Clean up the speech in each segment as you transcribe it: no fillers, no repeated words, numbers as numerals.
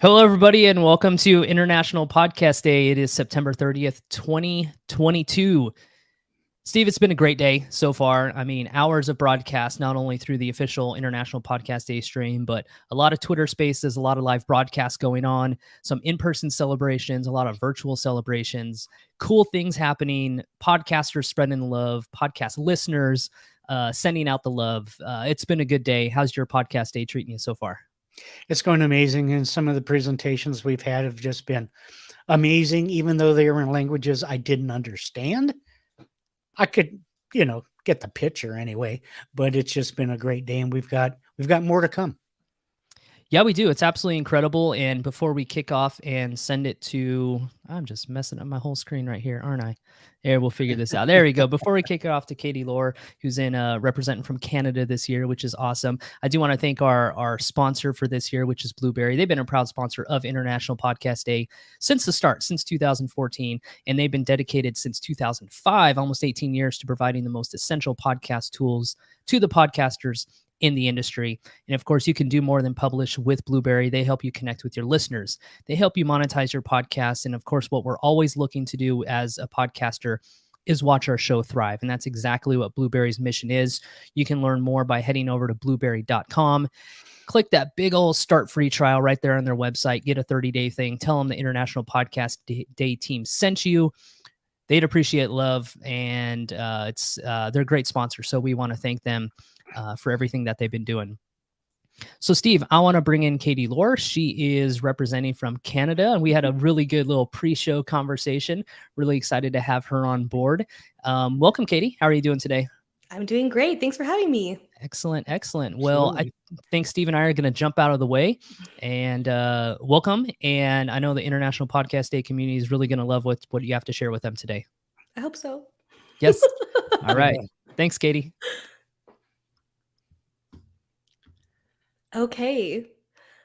Hello, everybody, and welcome to International Podcast Day. It is September 30th, 2022. Steve, it's been a great day so far. I mean, hours of broadcast, not only through the official International Podcast Day stream, but a lot of Twitter spaces, a lot of live broadcasts going on, some in-person celebrations, a lot of virtual celebrations, cool things happening, podcasters spreading the love, podcast listeners sending out the love. It's been a good day. How's your podcast day treating you so far? It's going amazing, and some of the presentations we've had have just been amazing, even though they were in languages I didn't understand. I could, get the picture anyway, but it's just been a great day, and we've got more to come. Yeah, we do. It's absolutely incredible. And before we kick off and send it to, I'm just messing up my whole screen right here, aren't I? There, we'll figure this out. There we go. Before we kick it off to Kattie, Laur, who's in representing from Canada this year, which is awesome. I do want to thank our sponsor for this year, which is Blueberry. They've been a proud sponsor of International Podcast Day since the start, since 2014. And they've been dedicated since 2005, almost 18 years, to providing the most essential podcast tools to the podcasters in the industry. And of course, you can do more than publish with Blueberry. They help you connect with your listeners. They help you monetize your podcast. And of course, what we're always looking to do as a podcaster is watch our show thrive. And that's exactly what Blueberry's mission is. You can learn more by heading over to blueberry.com. Click that big old start free trial right there on their website. Get a 30-day thing. Tell them the International Podcast Day team sent you. They'd appreciate love, and they're a great sponsor. So we want to thank them for everything that they've been doing. So, Steve, I want to bring in Kattie Laur. She is representing from Canada, and we had a really good little pre-show conversation. Really excited to have her on board. Welcome, Kattie. How are you doing today? I'm doing great. Thanks for having me. Excellent, excellent. Well, I think Steve and I are going to jump out of the way and welcome. And I know the International Podcast Day community is really going to love what you have to share with them today. I hope so. Yes. All right. Thanks, Kattie. Okay.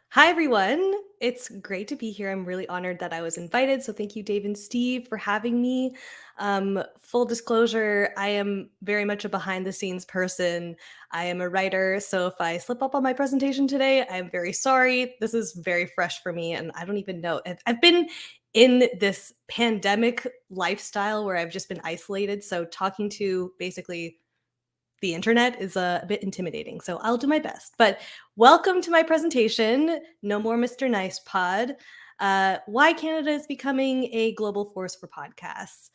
Hi, everyone. It's great to be here. I'm really honored that I was invited. So thank you, Dave and Steve, for having me. Full disclosure, I am very much a behind the scenes person. I am a writer. So if I slip up on my presentation today, I'm very sorry. This is very fresh for me. And I don't even know. I've been in this pandemic lifestyle where I've just been isolated. So talking to basically the internet is a bit intimidating, so I'll do my best. But welcome to my presentation, No More Mr. Nice Pod, Why Canada is Becoming a Global Force for Podcasts.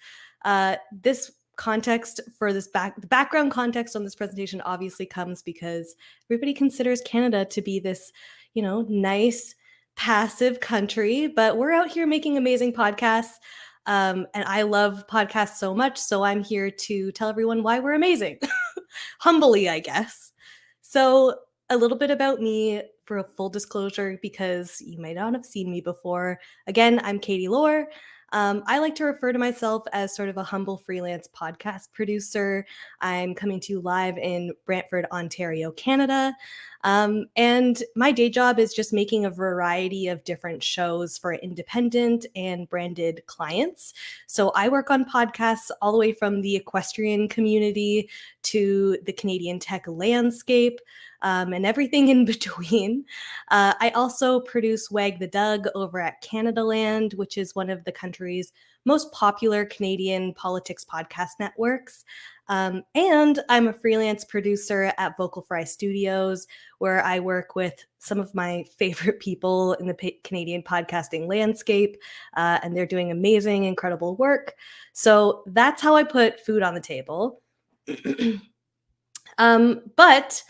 This context for this the background context on this presentation obviously comes because everybody considers Canada to be this, nice, passive country, but we're out here making amazing podcasts. And I love podcasts so much, so I'm here to tell everyone why we're amazing. Humbly, I guess. So a little bit about me for a full disclosure, because you might not have seen me before. Again, I'm Kattie Laur. I like to refer to myself as sort of a humble freelance podcast producer. I'm coming to you live in Brantford, Ontario, Canada. And my day job is just making a variety of different shows for independent and branded clients. So I work on podcasts all the way from the equestrian community to the Canadian tech landscape, and everything in between. I also produce Wag the Doug over at Canada Land, which is one of the country's most popular Canadian politics podcast networks. And I'm a freelance producer at Vocal Fry Studios, where I work with some of my favorite people in the Canadian podcasting landscape, and they're doing amazing, incredible work. So that's how I put food on the table. But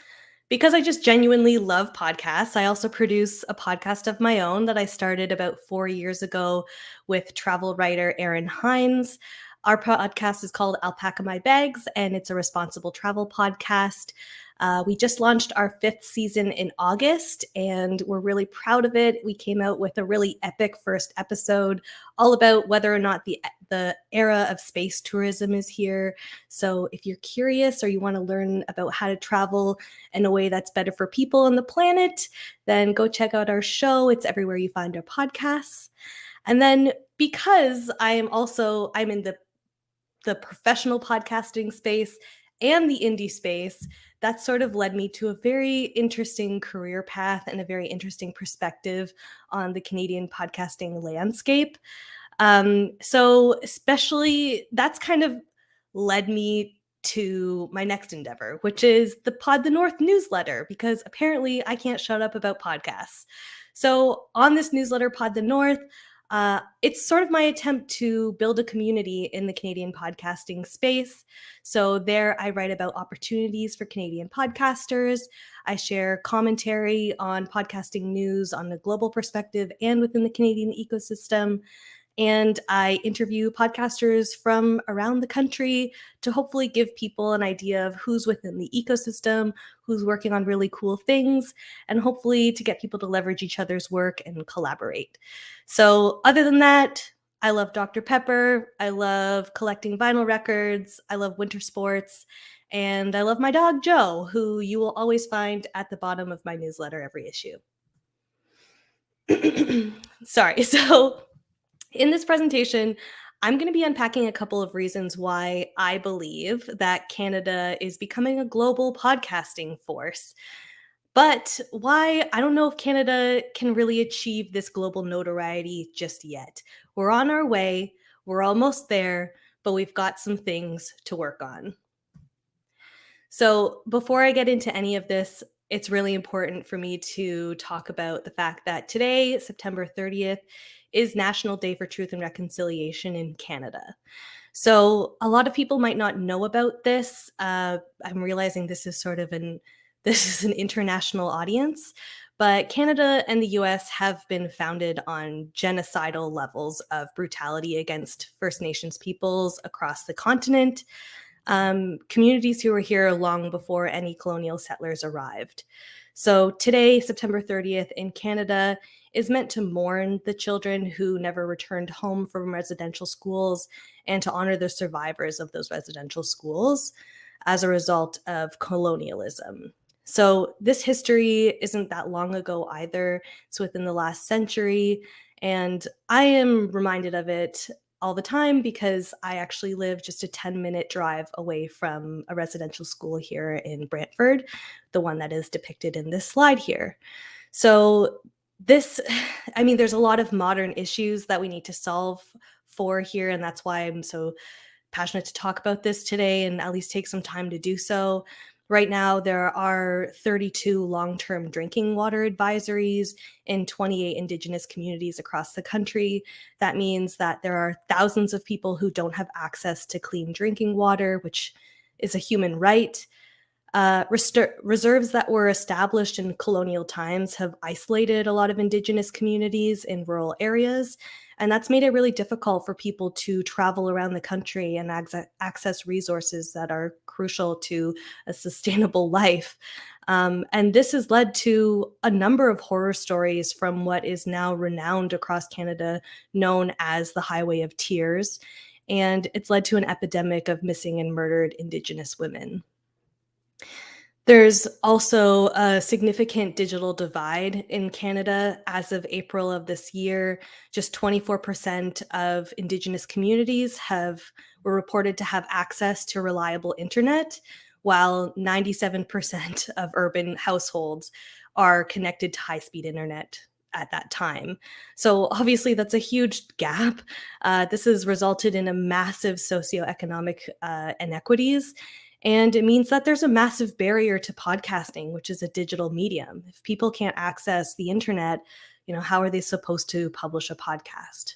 because I just genuinely love podcasts, I also produce a podcast of my own that I started about 4 years ago with travel writer Erin Hines. Our podcast is called Alpaca My Bags, and it's a responsible travel podcast. We just launched our 5th season in August, and we're really proud of it. We came out with a really epic first episode all about whether or not the era of space tourism is here. So if you're curious or you want to learn about how to travel in a way that's better for people on the planet, then go check out our show. It's everywhere you find our podcasts. And then because I'm in the professional podcasting space and the indie space, that sort of led me to a very interesting career path and a very interesting perspective on the Canadian podcasting landscape. So especially that's kind of led me to my next endeavor, which is the Pod the North newsletter, because apparently I can't shut up about podcasts. So on this newsletter, Pod the North, it's sort of my attempt to build a community in the Canadian podcasting space. So there I write about opportunities for Canadian podcasters. I share commentary on podcasting news on a global perspective and within the Canadian ecosystem. And I interview podcasters from around the country to hopefully give people an idea of who's within the ecosystem, who's working on really cool things, and hopefully to get people to leverage each other's work and collaborate. So other than that, I love Dr. Pepper. I love collecting vinyl records. I love winter sports. And I love my dog, Joe, who you will always find at the bottom of my newsletter every issue. Sorry. So in this presentation, I'm going to be unpacking a couple of reasons why I believe that Canada is becoming a global podcasting force, but why I don't know if Canada can really achieve this global notoriety just yet. We're on our way, we're almost there, but we've got some things to work on. So before I get into any of this, it's really important for me to talk about the fact that today, September 30th, is National Day for Truth and Reconciliation in Canada. So a lot of people might not know about this. I'm realizing this is an international audience, but Canada and the US have been founded on genocidal levels of brutality against First Nations peoples across the continent. Communities who were here long before any colonial settlers arrived. So today, September 30th in Canada, is meant to mourn the children who never returned home from residential schools and to honor the survivors of those residential schools as a result of colonialism. So this history isn't that long ago either. It's within the last century. And I am reminded of it all the time because I actually live just a 10-minute drive away from a residential school here in Brantford, the one that is depicted in this slide here. So there's a lot of modern issues that we need to solve for here, and that's why I'm so passionate to talk about this today and at least take some time to do so. Right now, there are 32 long-term drinking water advisories in 28 Indigenous communities across the country. That means that there are thousands of people who don't have access to clean drinking water, which is a human right. Reserves that were established in colonial times have isolated a lot of Indigenous communities in rural areas, and that's made it really difficult for people to travel around the country and access resources that are crucial to a sustainable life. And this has led to a number of horror stories from what is now renowned across Canada, known as the Highway of Tears, and it's led to an epidemic of missing and murdered Indigenous women. There's also a significant digital divide in Canada. As of April of this year, just 24% of Indigenous communities were reported to have access to reliable internet, while 97% of urban households are connected to high-speed internet at that time. So obviously that's a huge gap. This has resulted in a massive socioeconomic inequities. And it means that there's a massive barrier to podcasting, which is a digital medium. If people can't access the internet, how are they supposed to publish a podcast?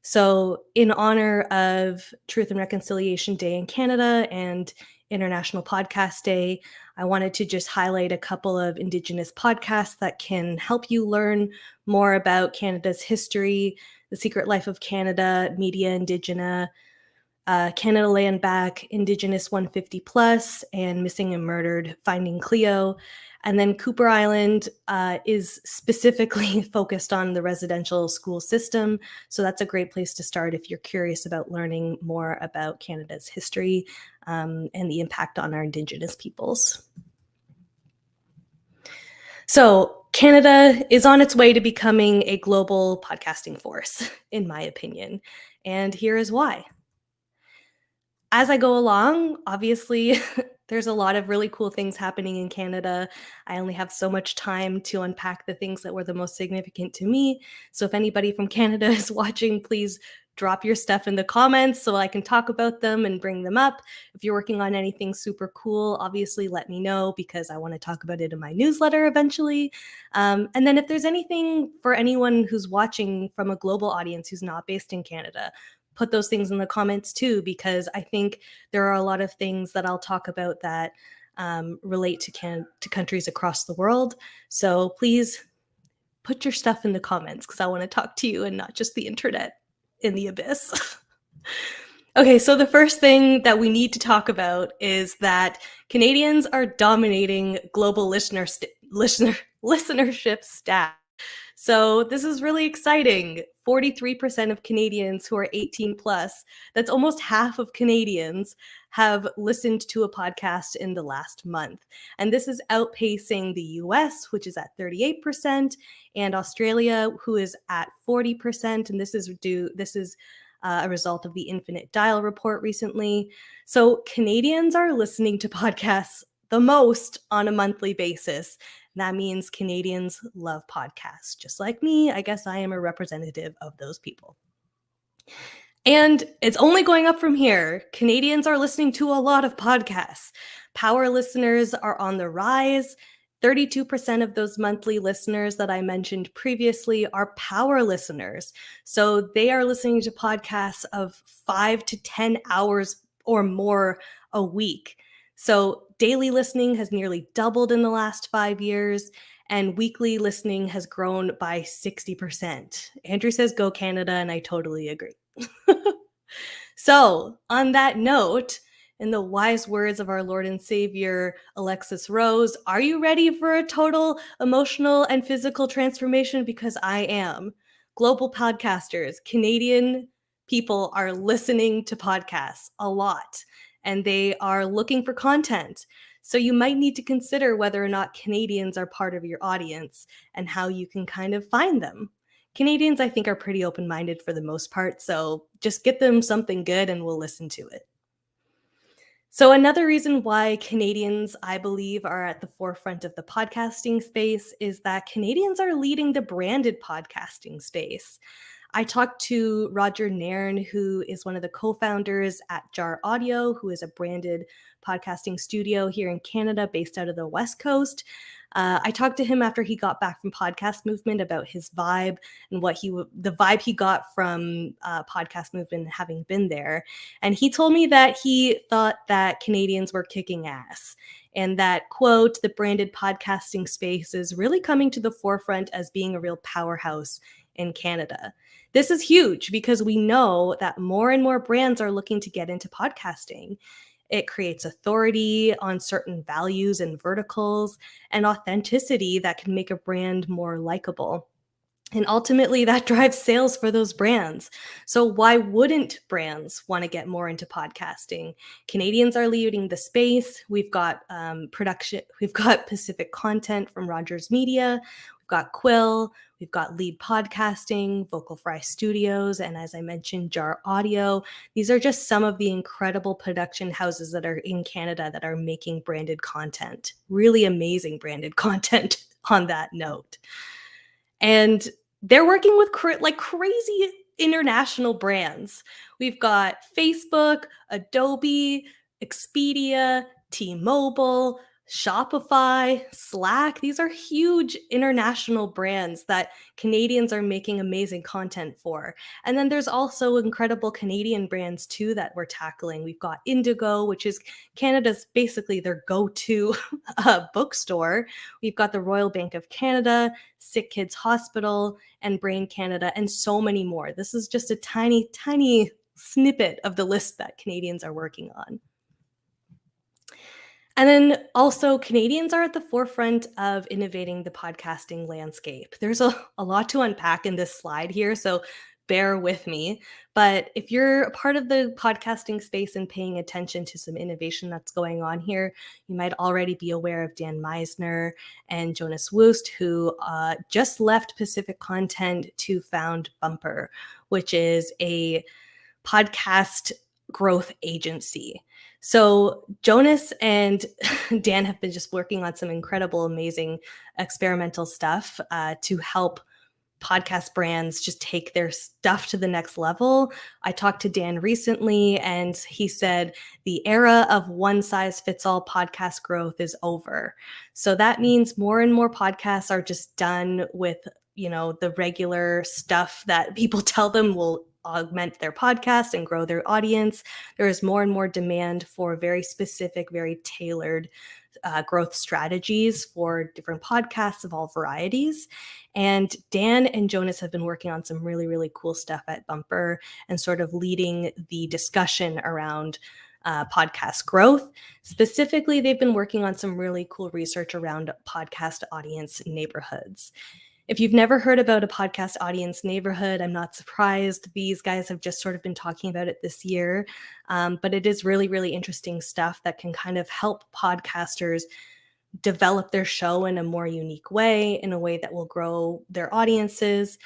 So in honor of Truth and Reconciliation Day in Canada and International Podcast Day, I wanted to just highlight a couple of Indigenous podcasts that can help you learn more about Canada's history, The Secret Life of Canada, Media Indigena, Canada Land Back, Indigenous 150 Plus, and Missing and Murdered, Finding Cleo. And then Cooper Island is specifically focused on the residential school system. So that's a great place to start if you're curious about learning more about Canada's history and the impact on our Indigenous peoples. So Canada is on its way to becoming a global podcasting force, in my opinion. And here is why. As I go along, obviously, There's a lot of really cool things happening in Canada. I only have so much time to unpack the things that were the most significant to me. So if anybody from Canada is watching, please drop your stuff in the comments so I can talk about them and bring them up. If you're working on anything super cool, obviously let me know because I want to talk about it in my newsletter eventually. And then if there's anything for anyone who's watching from a global audience who's not based in Canada, put those things in the comments too, because I think there are a lot of things that I'll talk about that relate to countries across the world. So please put your stuff in the comments because I want to talk to you and not just the internet in the abyss. Okay, so the first thing that we need to talk about is that Canadians are dominating global listenership stats. So this is really exciting. 43% of Canadians who are 18 plus, that's almost half of Canadians, have listened to a podcast in the last month. And this is outpacing the US, which is at 38%, and Australia, who is at 40%. And this is a result of the Infinite Dial report recently. So Canadians are listening to podcasts the most on a monthly basis. That means Canadians love podcasts. Just like me, I guess I am a representative of those people. And it's only going up from here. Canadians are listening to a lot of podcasts. Power listeners are on the rise. 32% of those monthly listeners that I mentioned previously are power listeners. So they are listening to podcasts of 5 to 10 hours or more a week. So daily listening has nearly doubled in the last 5 years, and weekly listening has grown by 60%. Andrew says, go Canada, and I totally agree. So on that note, in the wise words of our Lord and Savior, Alexis Rose, are you ready for a total emotional and physical transformation? Because I am. Global podcasters, Canadian people are listening to podcasts a lot, and they are looking for content. So you might need to consider whether or not Canadians are part of your audience and how you can kind of find them. Canadians, I think, are pretty open-minded for the most part, so just get them something good and we'll listen to it. So another reason why Canadians, I believe, are at the forefront of the podcasting space is that Canadians are leading the branded podcasting space. I talked to Roger Nairn, who is one of the co-founders at Jar Audio, who is a branded podcasting studio here in Canada based out of the West Coast. I talked to him after he got back from Podcast Movement about his vibe and the vibe he got from Podcast Movement having been there. And he told me that he thought that Canadians were kicking ass and that, quote, the branded podcasting space is really coming to the forefront as being a real powerhouse in Canada. This is huge because we know that more and more brands are looking to get into podcasting. It creates authority on certain values and verticals and authenticity that can make a brand more likable. And ultimately, that drives sales for those brands. So why wouldn't brands want to get more into podcasting? Canadians are leading the space. We've got production. We've got Pacific Content from Rogers Media. We've got Quill. We've got Lead Podcasting, Vocal Fry Studios, and as I mentioned, Jar Audio. These are just some of the incredible production houses that are in Canada that are making branded content. Really amazing branded content on that note. And they're working with crazy international brands. We've got Facebook, Adobe, Expedia, T-Mobile, Shopify, Slack. These are huge international brands that Canadians are making amazing content for. And then there's also incredible Canadian brands too that we're tackling. We've got Indigo, which is Canada's basically their go-to bookstore. We've got the Royal Bank of Canada, Sick Kids Hospital, and Brain Canada, and so many more. This is just a tiny, tiny snippet of the list that Canadians are working on. And then also, Canadians are at the forefront of innovating the podcasting landscape. There's a lot to unpack in this slide here, so bear with me. But if you're a part of the podcasting space and paying attention to some innovation that's going on here, you might already be aware of Dan Meisner and Jonas Woost, who just left Pacific Content to found Bumper, which is a podcast growth agency. So Jonas and Dan have been just working on some incredible, amazing experimental stuff to help podcast brands just take their stuff to the next level. I talked to Dan recently, and he said the era of one size fits all podcast growth is over. So that means more and more podcasts are just done with, the regular stuff that people tell them will augment their podcast and grow their audience. There is more and more demand for very specific, very tailored growth strategies for different podcasts of all varieties. And Dan and Jonas have been working on some really, really cool stuff at Bumper and sort of leading the discussion around podcast growth. Specifically, they've been working on some really cool research around podcast audience neighborhoods. If you've never heard about a podcast audience neighborhood, I'm not surprised. These guys have just sort of been talking about it this year. But it is really, really interesting stuff that can kind of help podcasters develop their show in a more unique way, in a way that will grow their audiences.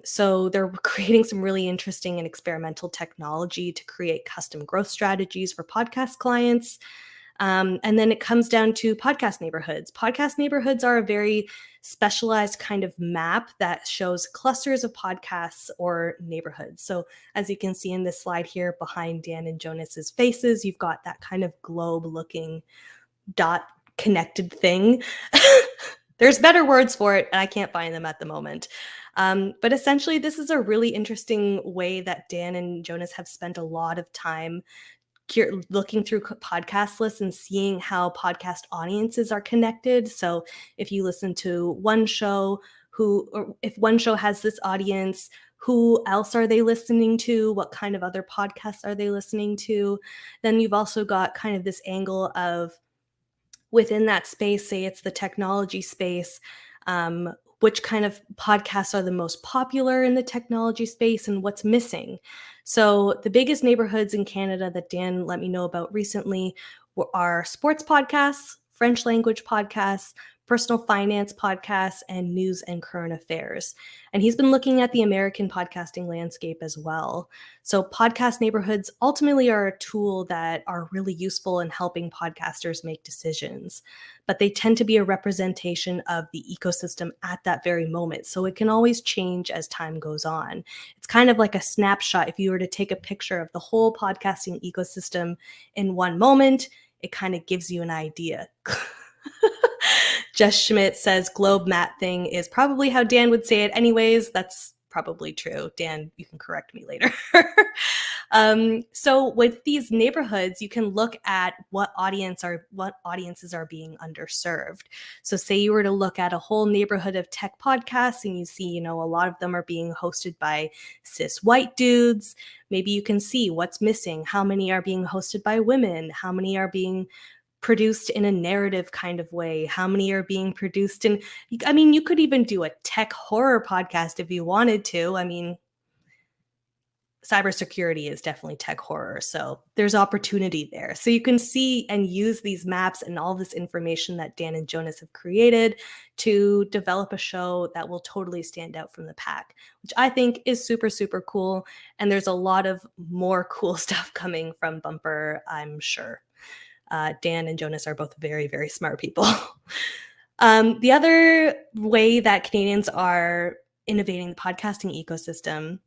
So they're creating some really interesting and experimental technology to create custom growth strategies for podcast clients. And then it comes down to podcast neighborhoods. Podcast neighborhoods are a very specialized kind of map that shows clusters of podcasts or neighborhoods. So as you can see in this slide here behind Dan and Jonas's faces, you've got that kind of globe looking dot connected thing. There's better words for it, and I can't find them at the moment. But essentially, this is a really interesting way that Dan and Jonas have spent a lot of time looking through podcast lists and seeing how podcast audiences are connected. So if you listen to one show, or if one show has this audience, who else are they listening to? What kind of other podcasts are they listening to? Then you've also got kind of this angle of within that space, say it's the technology space, which kind of podcasts are the most popular in the technology space and what's missing. So the biggest neighborhoods in Canada that Dan let me know about recently are sports podcasts, French language podcasts, personal finance podcasts, and news and current affairs. And he's been looking at the American podcasting landscape as well. So podcast neighborhoods ultimately are a tool that are really useful in helping podcasters make decisions, but they tend to be a representation of the ecosystem at that very moment. So it can always change as time goes on. It's kind of like a snapshot. If you were to take a picture of the whole podcasting ecosystem in one moment, it kind of gives you an idea. Jess Schmidt says globe map thing is probably how Dan would say it anyways. That's probably true. Dan, you can correct me later. So with these neighborhoods, you can look at what audiences are being underserved. So say you were to look at a whole neighborhood of tech podcasts and you see, a lot of them are being hosted by cis white dudes. Maybe you can see what's missing. How many are being hosted by women? How many are being produced in a narrative kind of way? How many are being produced in, you could even do a tech horror podcast if you wanted to. Cybersecurity is definitely tech horror. So there's opportunity there. So you can see and use these maps and all this information that Dan and Jonas have created to develop a show that will totally stand out from the pack, which I think is super, super cool. And there's a lot of more cool stuff coming from Bumper, I'm sure. Dan and Jonas are both very, very smart people. The other way that Canadians are innovating the podcasting ecosystem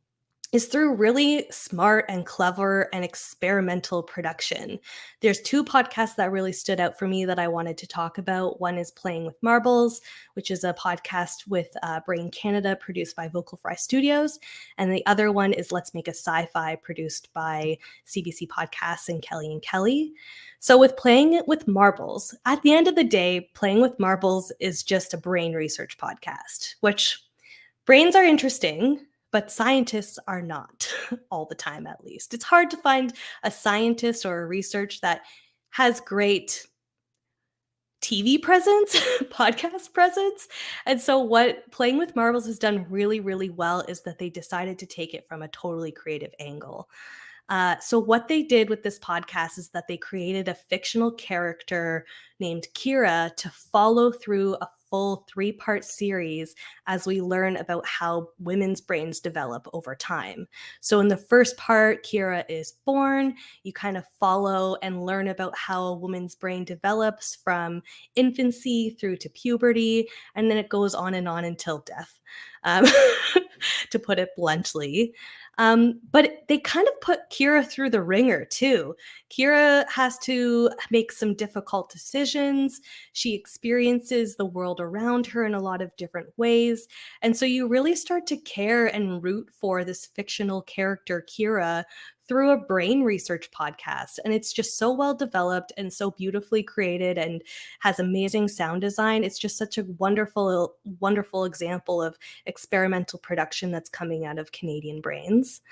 is through really smart and clever and experimental production. There's two podcasts that really stood out for me that I wanted to talk about. One is Playing with Marbles, which is a podcast with Brain Canada produced by Vocal Fry Studios. And the other one is Let's Make a Sci-Fi produced by CBC Podcasts and Kelly and Kelly. So with Playing with Marbles, at the end of the day, Playing with Marbles is just a brain research podcast, which brains are interesting, but scientists are not all the time, at least. It's hard to find a scientist or a research that has great TV presence, podcast presence. And so what Playing with Marbles has done really, really well is that they decided to take it from a totally creative angle. So what they did with this podcast is that they created a fictional character named Kira to follow through a full 3-part series as we learn about how women's brains develop over time. So in the first part, Kira is born. You kind of follow and learn about how a woman's brain develops from infancy through to puberty, and then it goes on and on until death, um, to put it bluntly. But they kind of put Kira through the ringer too. Kira has to make some difficult decisions. She experiences the world around her in a lot of different ways. And so you really start to care and root for this fictional character, Kira, through a brain research podcast. And it's just so well developed and so beautifully created and has amazing sound design. It's just such a wonderful, wonderful example of experimental production that's coming out of Canadian brains.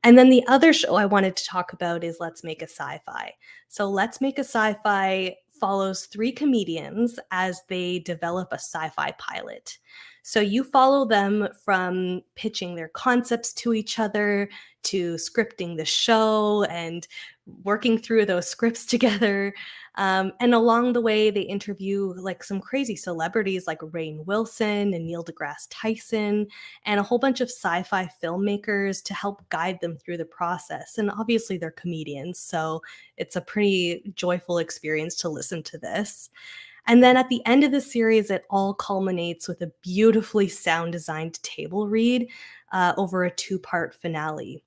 And then the other show I wanted to talk about is Let's Make a Sci-Fi. So Let's Make a Sci-Fi follows 3 comedians as they develop a sci-fi pilot. So you follow them from pitching their concepts to each other to scripting the show and working through those scripts together. And along the way, they interview like some crazy celebrities like Rainn Wilson and Neil deGrasse Tyson and a whole bunch of sci-fi filmmakers to help guide them through the process. And obviously they're comedians, so it's a pretty joyful experience to listen to this. And then at the end of the series, it all culminates with a beautifully sound designed table read over a 2-part finale.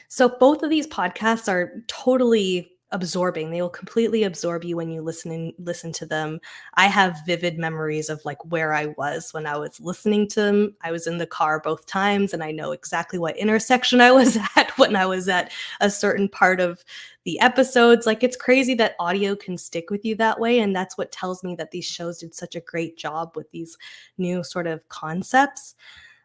So both of these podcasts are totally absorbing. They will completely absorb you when you listen to them. I have vivid memories of like where I was when I was listening to them. I was in the car both times, and I know exactly what intersection I was at when I was at a certain part of the episodes. Like, it's crazy that audio can stick with you that way, and that's what tells me that these shows did such a great job with these new sort of concepts.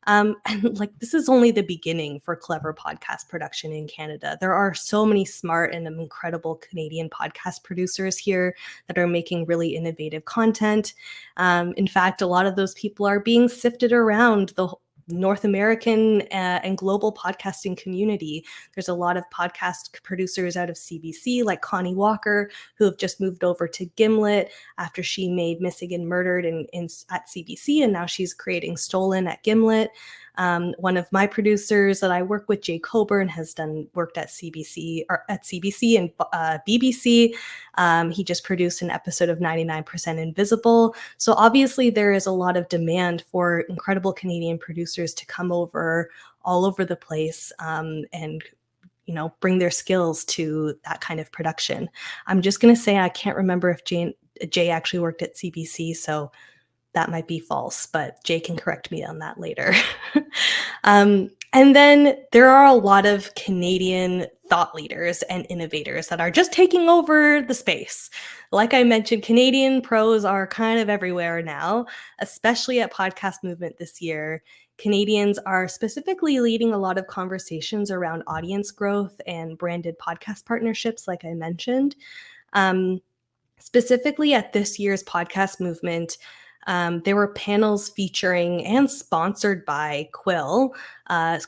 And like, this is only the beginning for clever podcast production in Canada. There are so many smart and incredible Canadian podcast producers here that are making really innovative content. In fact, a lot of those people are being sifted around the North American and global podcasting community. There's a lot of podcast producers out of CBC, like Connie Walker, who have just moved over to Gimlet after she made Missing and Murdered at CBC, and now she's creating Stolen at Gimlet. One of my producers that I work with, Jay Coburn, has worked at CBC and BBC. He just produced an episode of 99% Invisible. So obviously there is a lot of demand for incredible Canadian producers to come over all over the place and bring their skills to that kind of production. I'm just going to say I can't remember if Jay actually worked at CBC, so that might be false, but Jay can correct me on that later. And then there are a lot of Canadian thought leaders and innovators that are just taking over the space. Like I mentioned, Canadian pros are kind of everywhere now, especially at Podcast Movement this year. Canadians are specifically leading a lot of conversations around audience growth and branded podcast partnerships, like I mentioned. Specifically at this year's Podcast Movement, there were panels featuring and sponsored by Quill.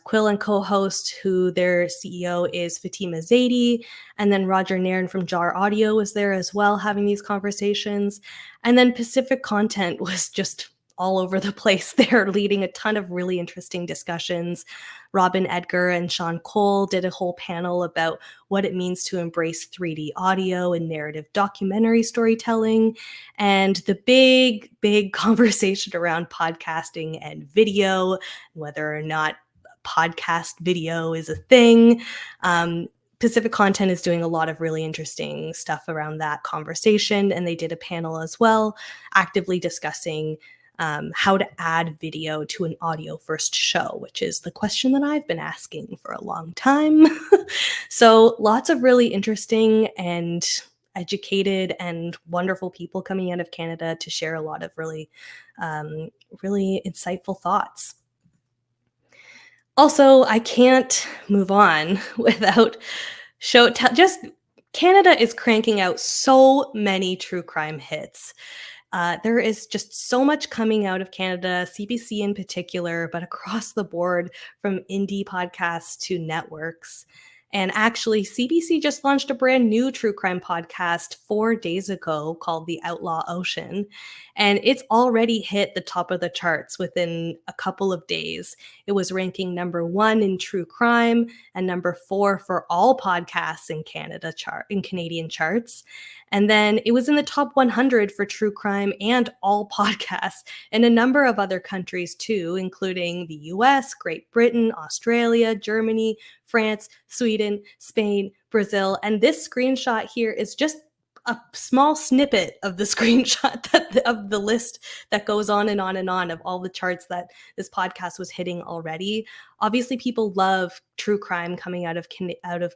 Quill and co-host, who their CEO is Fatima Zaidi, and then Roger Nairn from Jar Audio was there as well, having these conversations. And then Pacific Content was just all over the place. They're leading a ton of really interesting discussions. Robin Edgar and Sean Cole did a whole panel about what it means to embrace 3D audio and narrative documentary storytelling, and the big conversation around podcasting and video, whether or not podcast video is a thing. Pacific Content is doing a lot of really interesting stuff around that conversation, and they did a panel as well, actively discussing how to add video to an audio first show, which is the question that I've been asking for a long time. So lots of really interesting and educated and wonderful people coming out of Canada to share a lot of really insightful thoughts. Also, I can't move on without just Canada is cranking out so many true crime hits. There is just so much coming out of Canada, CBC in particular, but across the board, from indie podcasts to networks. And actually, CBC just launched a brand new true crime podcast 4 days ago called The Outlaw Ocean. And it's already hit the top of the charts within a couple of days. It was ranking #1 in true crime and #4 for all podcasts in Canadian charts. And then it was in the top 100 for true crime and all podcasts in a number of other countries too, including the US, Great Britain, Australia, Germany, France, Sweden, Spain, Brazil. And this screenshot here is just a small snippet of the screenshot of the list that goes on and on and on of all the charts that this podcast was hitting already. Obviously, people love true crime coming out of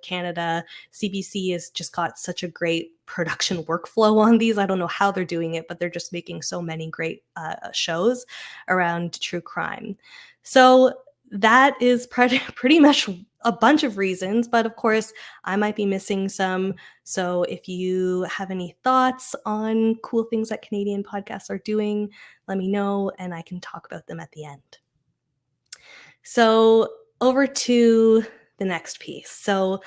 Canada. CBC has just got such a great production workflow on these. I don't know how they're doing it, but they're just making so many great shows around true crime. So that is pretty much a bunch of reasons, but of course, I might be missing some. So if you have any thoughts on cool things that Canadian podcasts are doing, let me know and I can talk about them at the end. So over to the next piece. So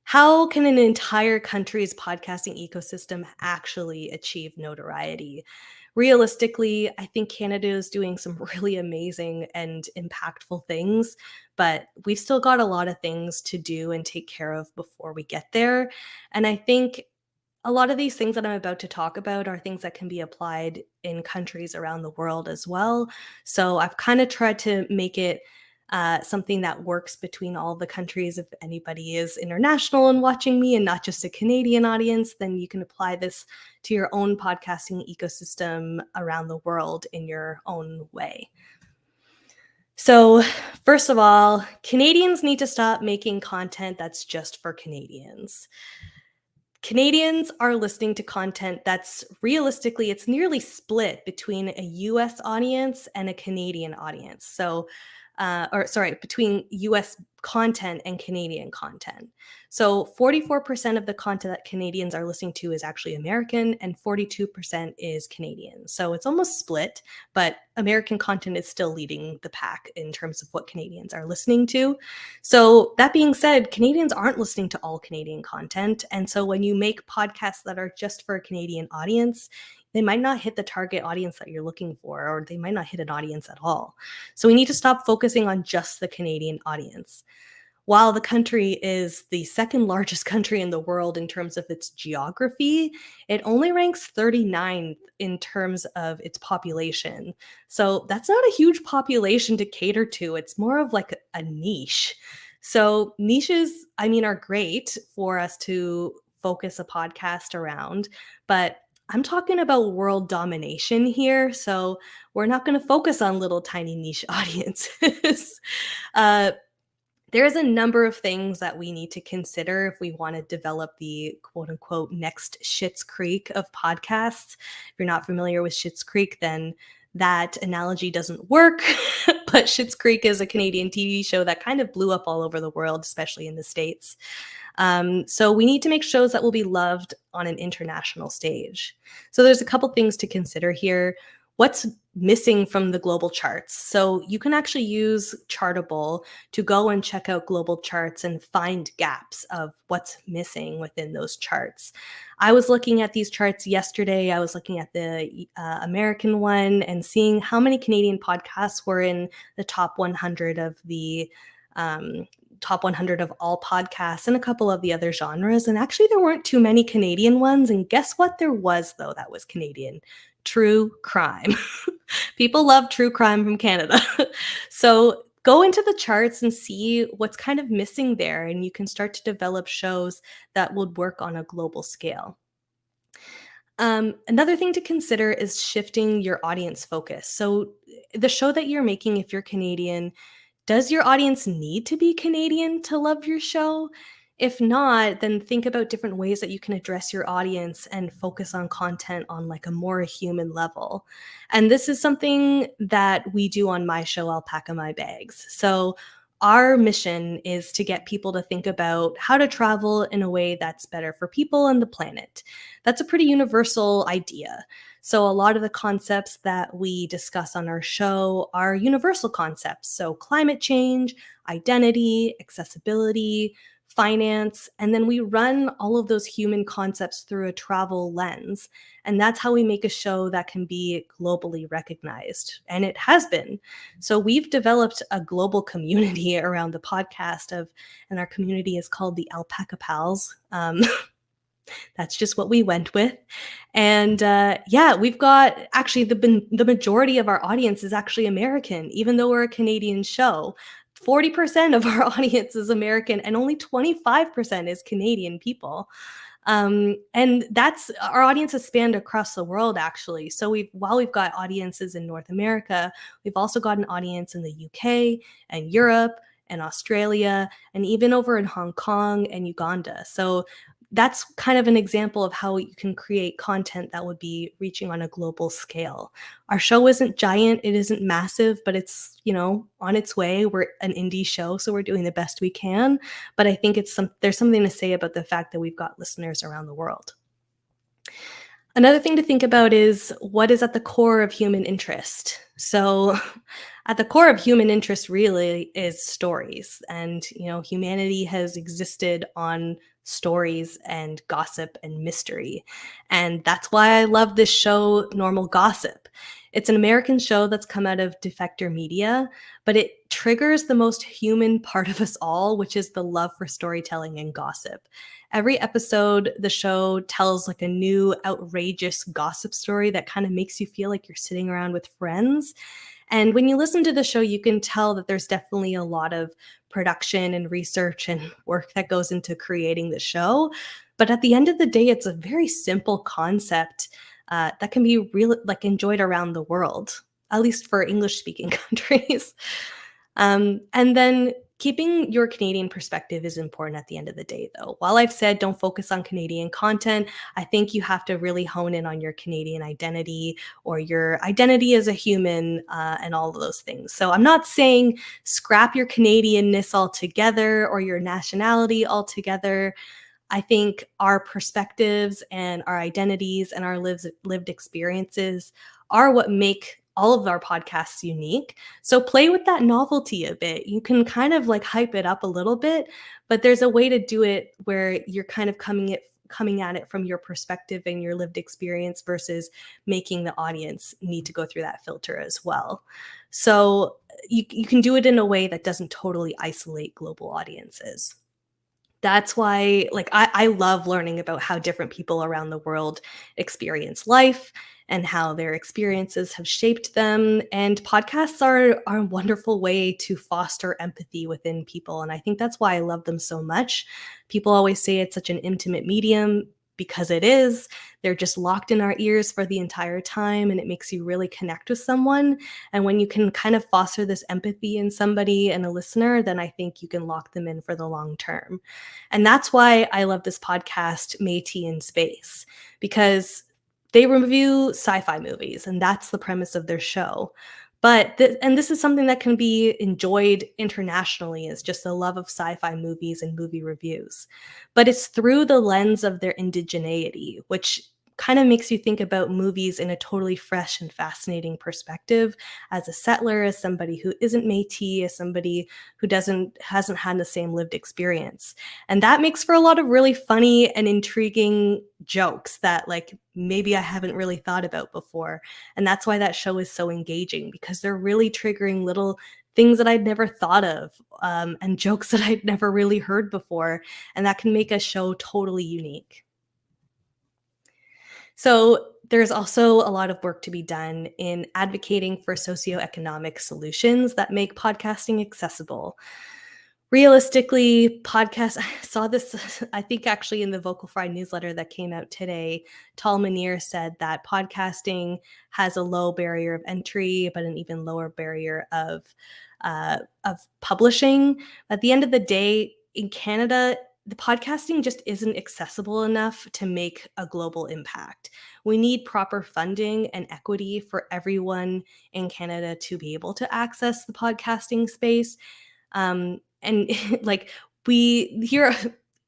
how can an entire country's podcasting ecosystem actually achieve notoriety? Realistically, I think Canada is doing some really amazing and impactful things, but we've still got a lot of things to do and take care of before we get there. And I think a lot of these things that I'm about to talk about are things that can be applied in countries around the world as well. So I've kind of tried to make it something that works between all the countries. If anybody is international and watching me and not just a Canadian audience, then you can apply this to your own podcasting ecosystem around the world in your own way. So, first of all, Canadians need to stop making content that's just for Canadians. Canadians are listening to content that's realistically, it's nearly split between a US audience and a Canadian audience. So, between US content and Canadian content. So 44% of the content that Canadians are listening to is actually American and 42% is Canadian. So it's almost split, but American content is still leading the pack in terms of what Canadians are listening to. So that being said, Canadians aren't listening to all Canadian content. And so when you make podcasts that are just for a Canadian audience, they might not hit the target audience that you're looking for, or they might not hit an audience at all. So we need to stop focusing on just the Canadian audience. While the country is the second largest country in the world in terms of its geography, it only ranks 39th in terms of its population. So that's not a huge population to cater to. It's more of like a niche. So niches, are great for us to focus a podcast around, but I'm talking about world domination here, so we're not going to focus on little tiny niche audiences. There's a number of things that we need to consider if we want to develop the quote unquote next Schitt's Creek of podcasts. If you're not familiar with Schitt's Creek, then that analogy doesn't work, but Schitt's Creek is a Canadian TV show that kind of blew up all over the world, especially in the States. So we need to make shows that will be loved on an international stage. So there's a couple things to consider here. What's missing from the global charts? So you can actually use Chartable to go and check out global charts and find gaps of what's missing within those charts. I was looking at these charts yesterday. I was looking at the American one and seeing how many Canadian podcasts were in the top 100 of the top 100 of all podcasts and a couple of the other genres. And actually, there weren't too many Canadian ones. And guess what? There was, though, that was Canadian. True crime. People love true crime from Canada. So go into the charts and see what's kind of missing there. And you can start to develop shows that would work on a global scale. Another thing to consider is shifting your audience focus. So the show that you're making, if you're Canadian, does your audience need to be Canadian to love your show? If not, then think about different ways that you can address your audience and focus on content on like a more human level. And this is something that we do on my show, Alpaca My Bags. So our mission is to get people to think about how to travel in a way that's better for people and the planet. That's a pretty universal idea. So a lot of the concepts that we discuss on our show are universal concepts. So climate change, identity, accessibility, finance, and then we run all of those human concepts through a travel lens. And that's how we make a show that can be globally recognized. And it has been. So we've developed a global community around the podcast and our community is called the Alpaca Pals. That's just what we went with. And yeah, we've got actually the majority of our audience is actually American, even though we're a Canadian show. 40% of our audience is American and only 25% is Canadian people. And that's our audience has spanned across the world, actually. So while we've got audiences in North America, we've also got an audience in the UK and Europe and Australia, and even over in Hong Kong and Uganda. So that's kind of an example of how you can create content that would be reaching on a global scale. Our show isn't giant, it isn't massive, but it's, on its way. We're an indie show, so we're doing the best we can. But I think there's something to say about the fact that we've got listeners around the world. Another thing to think about is what is at the core of human interest. So at the core of human interest really is stories. And, humanity has existed on stories and gossip and mystery. And that's why I love this show, Normal Gossip. It's an American show that's come out of Defector Media, but it triggers the most human part of us all, which is the love for storytelling and gossip. Every episode, the show tells like a new outrageous gossip story that kind of makes you feel like you're sitting around with friends. And when you listen to the show, you can tell that there's definitely a lot of production and research and work that goes into creating the show. But at the end of the day, it's a very simple concept that can be really enjoyed around the world, at least for English-speaking countries. And then keeping your Canadian perspective is important at the end of the day, though. While I've said don't focus on Canadian content, I think you have to really hone in on your Canadian identity or your identity as a human and all of those things. So I'm not saying scrap your Canadianness altogether or your nationality altogether. I think our perspectives and our identities and our lived experiences are what make all of our podcasts unique. So play with that novelty a bit. You can kind of hype it up a little bit, but there's a way to do it where you're kind of coming at it from your perspective and your lived experience versus making the audience need to go through that filter as well. So you can do it in a way that doesn't totally isolate global audiences. That's why I love learning about how different people around the world experience life and how their experiences have shaped them. And podcasts are a wonderful way to foster empathy within people. And I think that's why I love them so much. People always say it's such an intimate medium because it is. They're just locked in our ears for the entire time, and it makes you really connect with someone. And when you can kind of foster this empathy in somebody and a listener, then I think you can lock them in for the long term. And that's why I love this podcast, Métis in Space, because they review sci-fi movies, and that's the premise of their show. But this is something that can be enjoyed internationally, is just a love of sci-fi movies and movie reviews. But it's through the lens of their indigeneity, which kind of makes you think about movies in a totally fresh and fascinating perspective as a settler, as somebody who isn't Métis, as somebody who hasn't had the same lived experience. And that makes for a lot of really funny and intriguing jokes that maybe I haven't really thought about before. And that's why that show is so engaging, because they're really triggering little things that I'd never thought of and jokes that I'd never really heard before. And that can make a show totally unique. So there's also a lot of work to be done in advocating for socio-economic solutions that make podcasting accessible. Realistically, podcasts, I saw this, I think actually in the Vocal Fry newsletter that came out today, Tal Munir said that podcasting has a low barrier of entry, but an even lower barrier of publishing. At the end of the day, in Canada, the podcasting just isn't accessible enough to make a global impact. We need proper funding and equity for everyone in Canada to be able to access the podcasting space. And we here,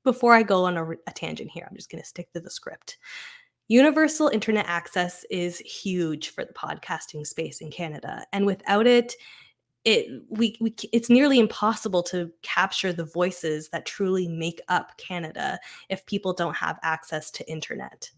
before I go on a tangent here, I'm just going to stick to the script. Universal internet access is huge for the podcasting space in Canada. And without it, it's nearly impossible to capture the voices that truly make up Canada if people don't have access to internet.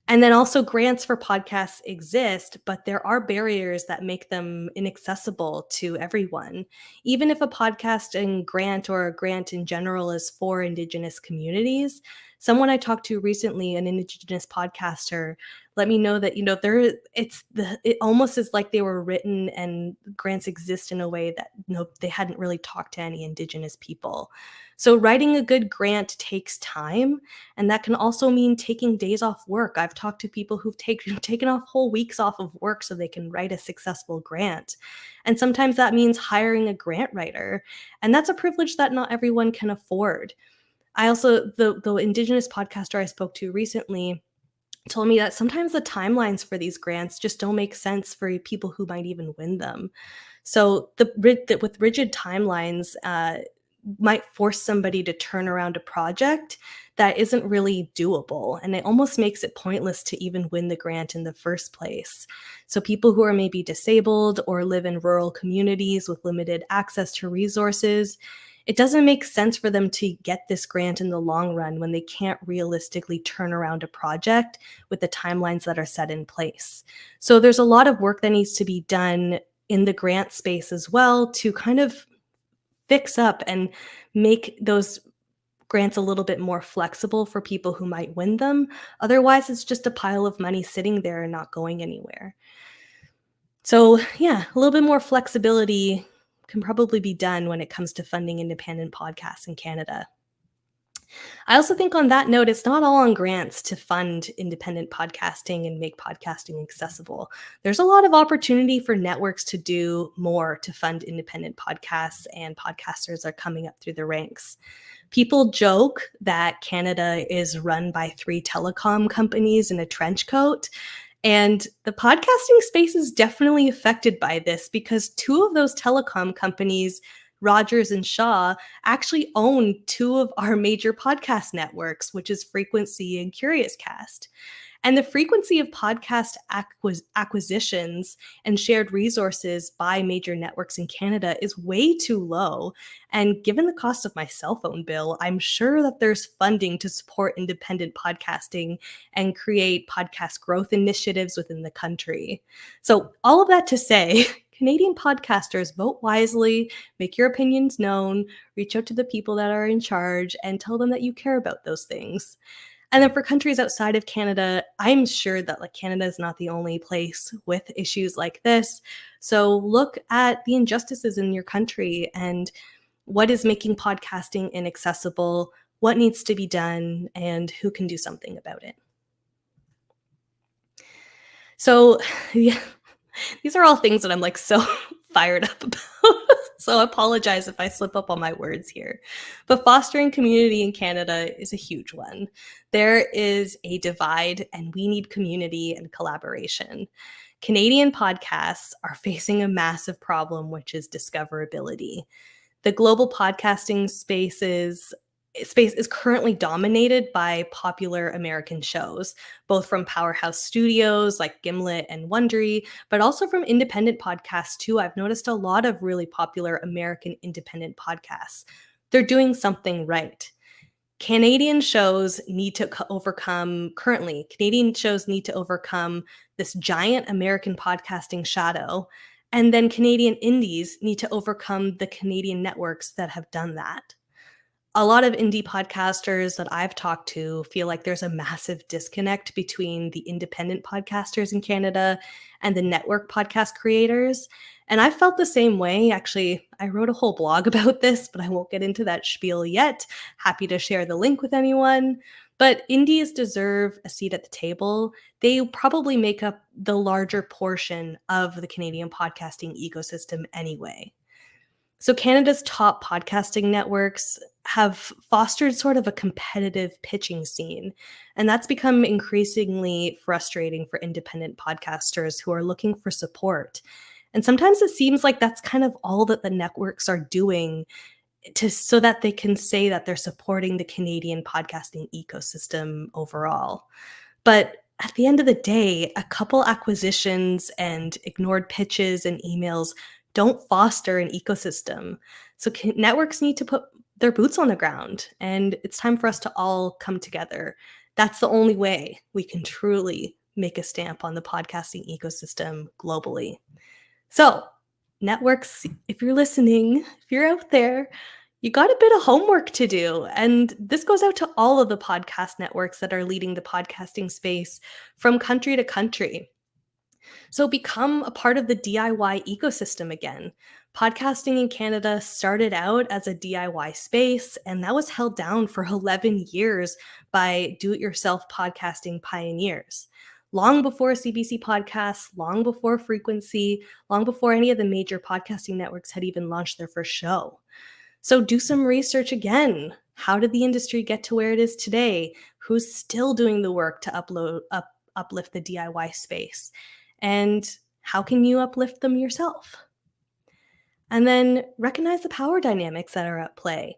And then also grants for podcasts exist, but there are barriers that make them inaccessible to everyone. Even if a podcasting grant or a grant in general is for Indigenous communities, someone I talked to recently, an Indigenous podcaster, let me know that it almost is like they were written and grants exist in a way that they hadn't really talked to any Indigenous people. So writing a good grant takes time, and that can also mean taking days off work. I've talked to people who've taken off whole weeks off of work so they can write a successful grant. And sometimes that means hiring a grant writer. And that's a privilege that not everyone can afford. The Indigenous podcaster I spoke to recently told me that sometimes the timelines for these grants just don't make sense for people who might even win them. So with rigid timelines, might force somebody to turn around a project that isn't really doable. And it almost makes it pointless to even win the grant in the first place. So people who are maybe disabled or live in rural communities with limited access to resources, it doesn't make sense for them to get this grant in the long run when they can't realistically turn around a project with the timelines that are set in place. So there's a lot of work that needs to be done in the grant space as well to kind of fix up and make those grants a little bit more flexible for people who might win them. Otherwise, it's just a pile of money sitting there and not going anywhere. So, yeah, a little bit more flexibility can probably be done when it comes to funding independent podcasts in Canada. I also think on that note, it's not all on grants to fund independent podcasting and make podcasting accessible. There's a lot of opportunity for networks to do more to fund independent podcasts, and podcasters are coming up through the ranks. People joke that Canada is run by 3 telecom companies in a trench coat. And the podcasting space is definitely affected by this because 2 of those telecom companies, Rogers and Shaw, actually own 2 of our major podcast networks, which is Frequency and CuriousCast. And the frequency of podcast acquisitions and shared resources by major networks in Canada is way too low. And given the cost of my cell phone bill, I'm sure that there's funding to support independent podcasting and create podcast growth initiatives within the country. So all of that to say, Canadian podcasters, vote wisely, make your opinions known, reach out to the people that are in charge, and tell them that you care about those things. And then for countries outside of Canada, I'm sure that Canada is not the only place with issues like this. So look at the injustices in your country and what is making podcasting inaccessible, what needs to be done, and who can do something about it. So yeah, these are all things that I'm so fired up about. So I apologize if I slip up on my words here. But fostering community in Canada is a huge one. There is a divide, and we need community and collaboration. Canadian podcasts are facing a massive problem, which is discoverability. The global podcasting space is currently dominated by popular American shows, both from powerhouse studios like Gimlet and Wondery, but also from independent podcasts too. I've noticed a lot of really popular American independent podcasts. They're doing something right. Canadian shows need to overcome this giant American podcasting shadow. And then Canadian indies need to overcome the Canadian networks that have done that. A lot of indie podcasters that I've talked to feel like there's a massive disconnect between the independent podcasters in Canada and the network podcast creators. And I felt the same way. Actually, I wrote a whole blog about this, but I won't get into that spiel yet. Happy to share the link with anyone. But indies deserve a seat at the table. They probably make up the larger portion of the Canadian podcasting ecosystem anyway. So Canada's top podcasting networks have fostered sort of a competitive pitching scene, and that's become increasingly frustrating for independent podcasters who are looking for support. And sometimes it seems like that's kind of all that the networks are doing so that they can say that they're supporting the Canadian podcasting ecosystem overall. But at the end of the day, a couple acquisitions and ignored pitches and emails don't foster an ecosystem. So networks need to put their boots on the ground, and it's time for us to all come together. That's the only way we can truly make a stamp on the podcasting ecosystem globally. So, networks, if you're listening, if you're out there, you got a bit of homework to do. And this goes out to all of the podcast networks that are leading the podcasting space from country to country. So become a part of the DIY ecosystem again. Podcasting in Canada started out as a DIY space, and that was held down for 11 years by do-it-yourself podcasting pioneers. Long before CBC Podcasts, long before Frequency, long before any of the major podcasting networks had even launched their first show. So do some research again. How did the industry get to where it is today? Who's still doing the work to uplift the DIY space? And how can you uplift them yourself? And then recognize the power dynamics that are at play.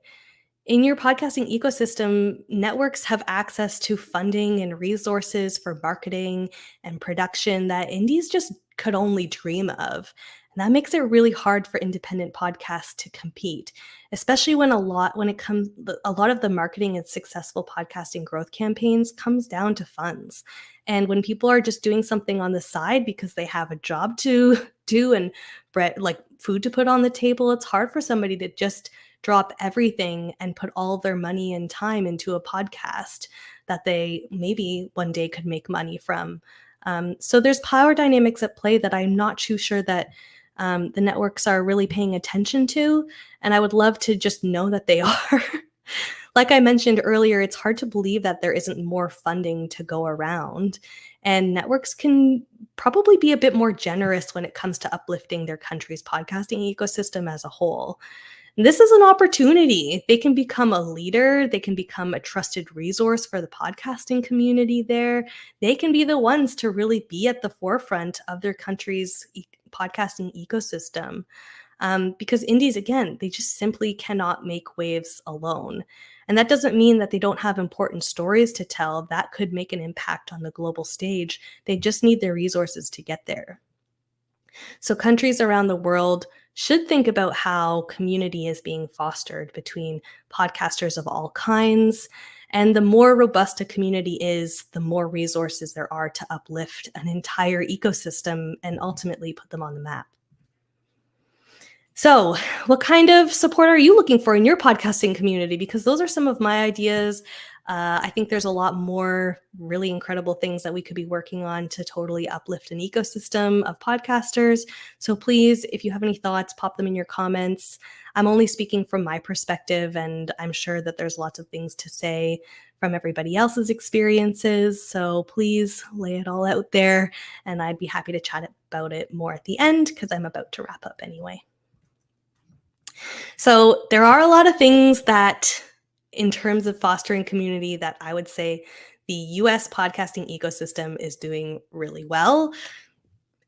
In your podcasting ecosystem, networks have access to funding and resources for marketing and production that indies just could only dream of. And that makes it really hard for independent podcasts to compete, especially when a lot of the marketing and successful podcasting growth campaigns comes down to funds. And when people are just doing something on the side because they have a job to do and like food to put on the table, it's hard for somebody to just drop everything and put all their money and time into a podcast that they maybe one day could make money from. So there's power dynamics at play that I'm not too sure that the networks are really paying attention to. And I would love to just know that they are. Like I mentioned earlier, it's hard to believe that there isn't more funding to go around. And networks can probably be a bit more generous when it comes to uplifting their country's podcasting ecosystem as a whole. And this is an opportunity. They can become a leader. They can become a trusted resource for the podcasting community there. They can be the ones to really be at the forefront of their country's podcasting ecosystem. Because indies, again, they just simply cannot make waves alone. And that doesn't mean that they don't have important stories to tell that could make an impact on the global stage. They just need their resources to get there. So countries around the world should think about how community is being fostered between podcasters of all kinds. And the more robust a community is, the more resources there are to uplift an entire ecosystem and ultimately put them on the map. So, what kind of support are you looking for in your podcasting community? Because those are some of my ideas. I think there's a lot more really incredible things that we could be working on to totally uplift an ecosystem of podcasters. So please, if you have any thoughts, pop them in your comments. I'm only speaking from my perspective, and I'm sure that there's lots of things to say from everybody else's experiences. So please lay it all out there, and I'd be happy to chat about it more at the end because I'm about to wrap up anyway. So there are a lot of things that, in terms of fostering community, that I would say the US podcasting ecosystem is doing really well.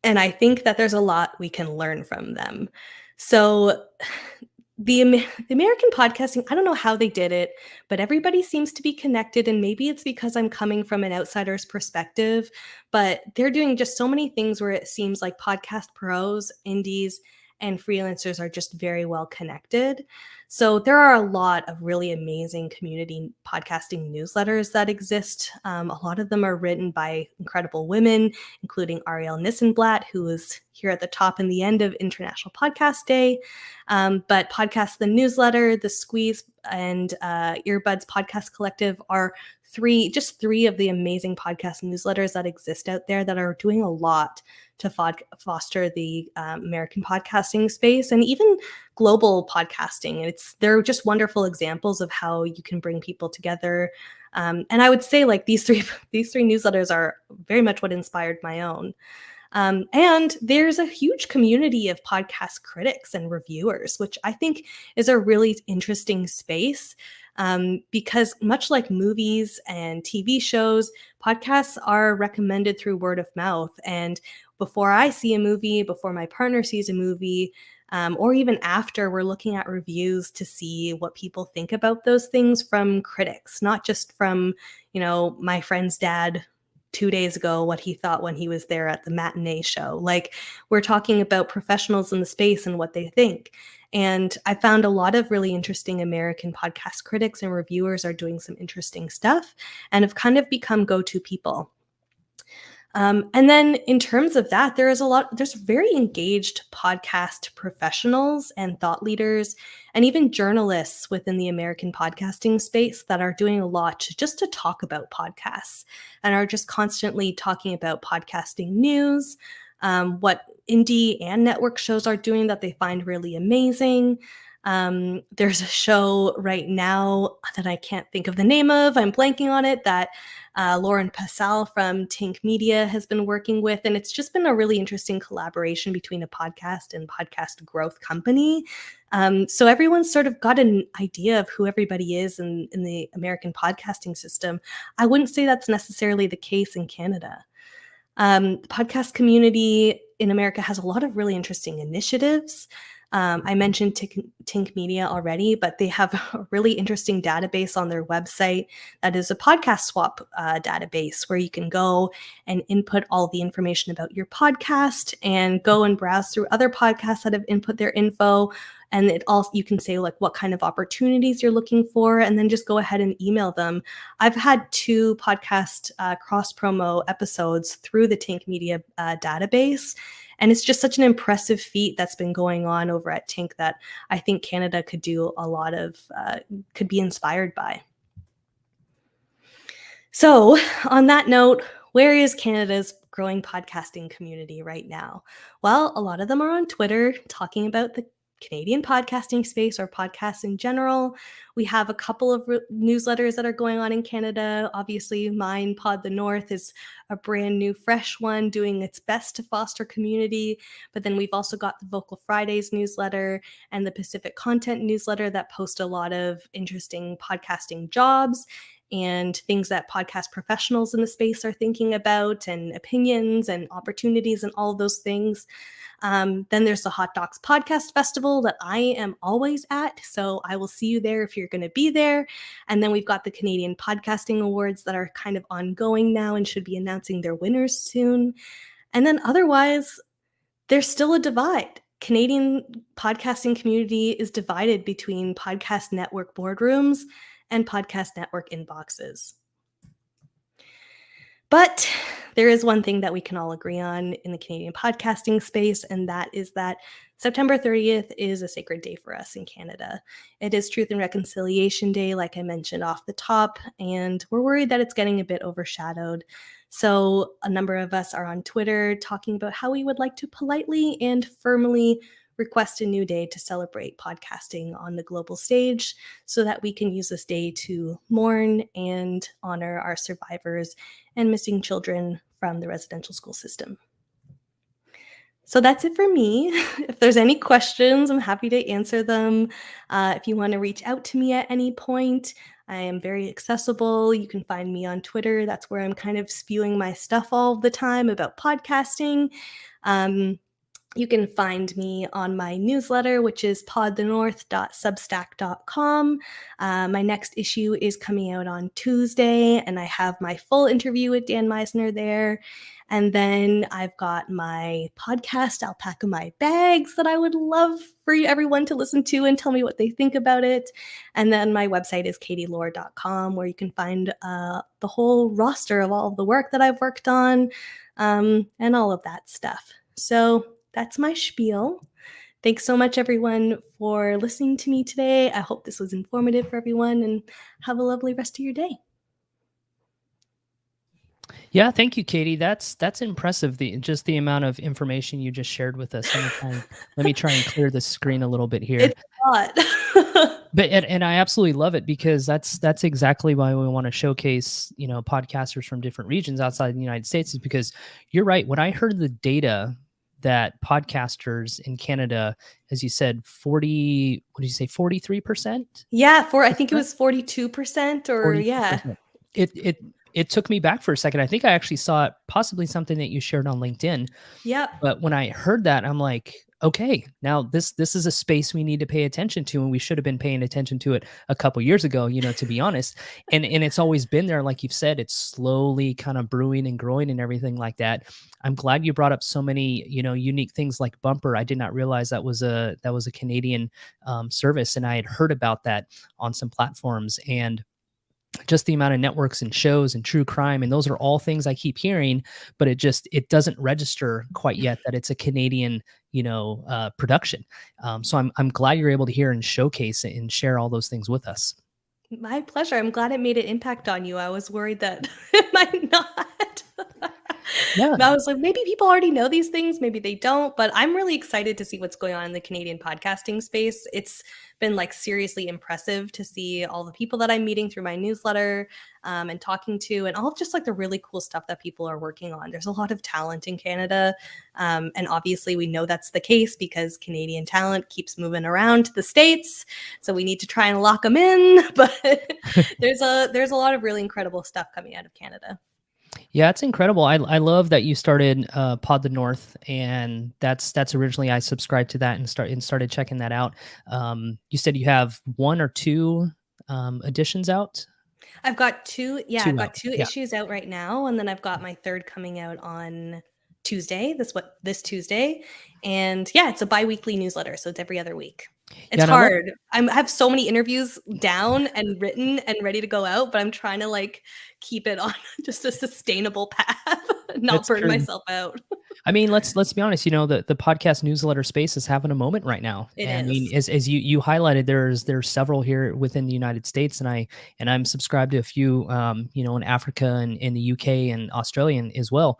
And I think that there's a lot we can learn from them. So the American podcasting, I don't know how they did it, but everybody seems to be connected. And maybe it's because I'm coming from an outsider's perspective, but they're doing just so many things where it seems like podcast pros, indies, and freelancers are just very well connected. So there are a lot of really amazing community podcasting newsletters that exist. A lot of them are written by incredible women, including Ariel Nissenblatt, who is here at the top and the end of International Podcast Day. But Podcast the Newsletter, The Squeeze, and Earbuds Podcast Collective are just three of the amazing podcast newsletters that exist out there that are doing a lot to foster the American podcasting space and even global podcasting. They're just wonderful examples of how you can bring people together. And I would say like these three newsletters are very much what inspired my own. And there's a huge community of podcast critics and reviewers, which I think is a really interesting space. Because much like movies and TV shows, podcasts are recommended through word of mouth. And before I see a movie, before my partner sees a movie, or even after, we're looking at reviews to see what people think about those things from critics, not just from, my friend's dad 2 days ago what he thought when he was there at the matinee show. Like, we're talking about professionals in the space and what they think. And I found a lot of really interesting American podcast critics and reviewers are doing some interesting stuff and have kind of become go-to people. And then in terms of that, there's very engaged podcast professionals and thought leaders and even journalists within the American podcasting space that are doing a lot just to talk about podcasts and are just constantly talking about podcasting news, what indie and network shows are doing that they find really amazing. There's a show right now that I can't think of the name of, I'm blanking on it, that Laur from Tink Media has been working with. And it's just been a really interesting collaboration between a podcast and podcast growth company. So everyone's sort of got an idea of who everybody is in the American podcasting system. I wouldn't say that's necessarily the case in Canada. The podcast community in America has a lot of really interesting initiatives. I mentioned Tink Media already, but they have a really interesting database on their website that is a podcast swap database where you can go and input all the information about your podcast and go and browse through other podcasts that have input their info. And it also, you can say like what kind of opportunities you're looking for, and then just go ahead and email them. I've had 2 podcast cross promo episodes through the Tink Media database. And it's just such an impressive feat that's been going on over at Tink that I think Canada could do a lot of, could be inspired by. So on that note, where is Canada's growing podcasting community right now? Well, a lot of them are on Twitter talking about the Canadian podcasting space or podcasts in general. We have a couple of newsletters that are going on in Canada. Obviously, mine, Pod the North, is a brand new, fresh one doing its best to foster community. But then we've also got the Vocal Fridays newsletter and the Pacific Content newsletter that post a lot of interesting podcasting jobs and things that podcast professionals in the space are thinking about, and opinions and opportunities and all of those things. Then there's the Hot Docs Podcast Festival that I am always at, so I will see you there if you're going to be there. And then we've got the Canadian Podcasting Awards that are kind of ongoing now and should be announcing their winners soon. And then otherwise, there's still a divide. Canadian podcasting community is divided between podcast network boardrooms and podcast network inboxes. But there is one thing that we can all agree on in the Canadian podcasting space, and that is that September 30th is a sacred day for us in Canada. It is Truth and Reconciliation Day, like I mentioned off the top, and we're worried that it's getting a bit overshadowed. So a number of us are on Twitter talking about how we would like to politely and firmly request a new day to celebrate podcasting on the global stage so that we can use this day to mourn and honor our survivors and missing children from the residential school system. So that's it for me. If there's any questions, I'm happy to answer them. If you want to reach out to me at any point, I am very accessible. You can find me on Twitter. That's where I'm kind of spewing my stuff all the time about podcasting. You can find me on my newsletter, which is podthenorth.substack.com. My next issue is coming out on Tuesday, and I have my full interview with Dan Meisner there. And then I've got my podcast, Alpaca My Bags, that I would love for everyone to listen to and tell me what they think about it. And then my website is kattielauer.com, where you can find the whole roster of all of the work that I've worked on and all of that stuff. So that's my spiel. Thanks so much, everyone, for listening to me today. I hope this was informative for everyone, and have a lovely rest of your day. Yeah, thank you, Katie. That's impressive. Just the amount of information you just shared with us. Let me try and clear the screen a little bit here. It's a lot. But and I absolutely love it, because that's exactly why we want to showcase, podcasters from different regions outside the United States, is because you're right. When I heard the data that podcasters in Canada, as you said, 43%? Yeah, I think it was 42% or 42%. Yeah. It took me back for a second. I think I actually saw it, possibly something that you shared on LinkedIn. Yep. But when I heard that, I'm like, okay, now this is a space we need to pay attention to, and we should have been paying attention to it a couple years ago, to be honest. And it's always been there, like you've said, it's slowly kind of brewing and growing and everything like that. I'm glad you brought up so many, unique things like Bumper. I did not realize that was a Canadian service, and I had heard about that on some platforms. And just the amount of networks and shows and true crime, and those are all things I keep hearing, but it doesn't register quite yet that it's a Canadian production. So I'm glad you're able to hear and showcase it and share all those things with us. My pleasure. I'm glad it made an impact on you. I was worried that it might not. Yeah. I was like, maybe people already know these things, maybe they don't, but I'm really excited to see what's going on in the Canadian podcasting space. It's been like seriously impressive to see all the people that I'm meeting through my newsletter and talking to, and all of just like the really cool stuff that people are working on. There's a lot of talent in Canada. And obviously we know that's the case because Canadian talent keeps moving around to the States. So we need to try and lock them in. But there's a lot of really incredible stuff coming out of Canada. Yeah, it's incredible. I love that you started Pod the North, and that's originally I subscribed to that and started checking that out. You said you have one or two editions out. I've got two. Yeah, Two I've got out. two Yeah. issues out right now, and then I've got my third coming out on Tuesday. This Tuesday, and yeah, it's a bi-weekly newsletter, so it's every other week. It's Yeah, and I love- hard. I have so many interviews down and written and ready to go out, but I'm trying to like keep it on just a sustainable path, not That's burn true. myself out. I mean, let's be honest. The podcast newsletter space is having a moment right now. It I mean, is. as you highlighted, there's several here within the United States, and I'm subscribed to a few, in Africa and in the UK and Australian as well.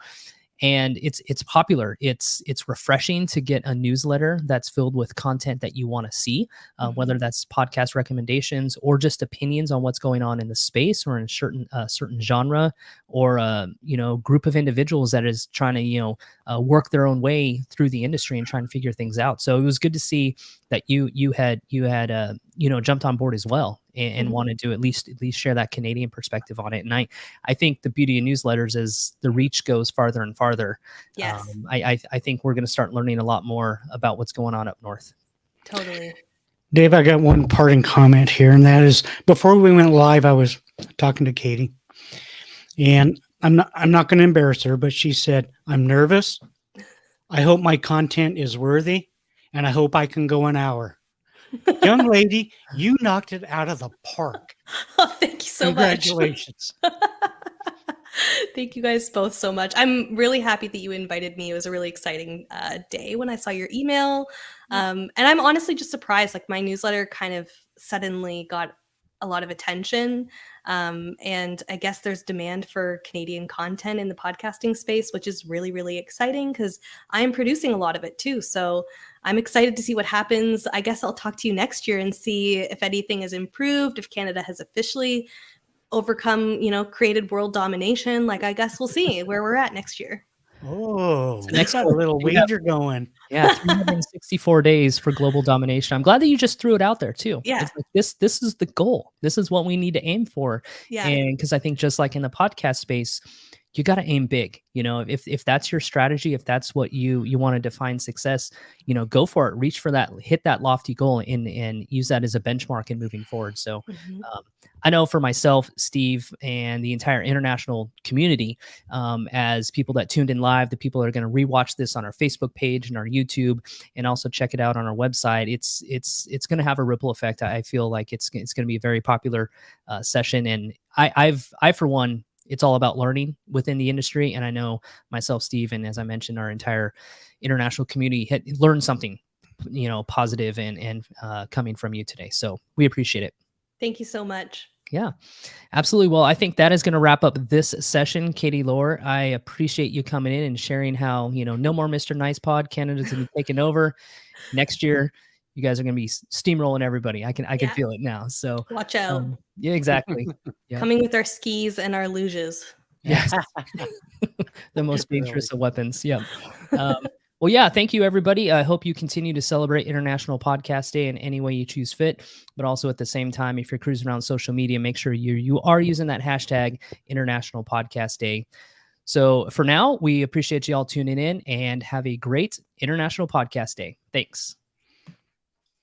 And it's popular. It's refreshing to get a newsletter that's filled with content that you want to see, whether that's podcast recommendations or just opinions on what's going on in the space or in a certain genre, or group of individuals that is trying to work their own way through the industry and trying to figure things out. So it was good to see that you had jumped on board as well and wanted to at least share that Canadian perspective on it. And I think the beauty of newsletters is the reach goes farther and farther. Yes. I think we're going to start learning a lot more about what's going on up north. Totally. Dave, I got one parting comment here, and that is before we went live, I was talking to Katie, and I'm not going to embarrass her, but she said, "I'm nervous. I hope my content is worthy, and I hope I can go an hour." Young lady, you knocked it out of the park. Oh, thank you so much. Congratulations. Thank you guys both so much. I'm really happy that you invited me. It was a really exciting day when I saw your email. And I'm honestly just surprised. Like my newsletter kind of suddenly got a lot of attention. And I guess there's demand for Canadian content in the podcasting space, which is really, really exciting because I'm producing a lot of it too. So I'm excited to see what happens. I guess I'll talk to you next year and see if anything has improved, if Canada has officially overcome, created world domination. Like, I guess we'll see where we're at next year. Oh, So next got a little wager going. Yeah, 364 days for global domination. I'm glad that you just threw it out there too. Yeah. It's like this is the goal. This is what we need to aim for. Yeah. And because I think just like in the podcast space, you got to aim big. If that's your strategy, if that's what you want to define success, go for it. Reach for that, hit that lofty goal, and use that as a benchmark in moving forward. So, I know for myself, Steve, and the entire international community, as people that tuned in live, the people that are going to rewatch this on our Facebook page and our YouTube, and also check it out on our website, it's going to have a ripple effect. I feel like it's going to be a very popular session, and I for one. It's all about learning within the industry. And I know myself, Steve, and as I mentioned, our entire international community had learned something, positive and coming from you today. So we appreciate it. Thank you so much. Yeah, absolutely. Well, I think that is going to wrap up this session. Katie, Laur, I appreciate you coming in and sharing how, no more Mr. Nice Pod. Canada's going to be taking over next year. You guys are going to be steamrolling everybody. I can feel it now. So watch out. Yeah, exactly. Yeah. Coming with our skis and our luges. Yes. The most dangerous of weapons. Yeah. Well, yeah, thank you, everybody. I hope you continue to celebrate International Podcast Day in any way you choose fit. But also at the same time, if you're cruising around social media, make sure you are using that hashtag International Podcast Day. So for now, we appreciate you all tuning in and have a great International Podcast Day. Thanks.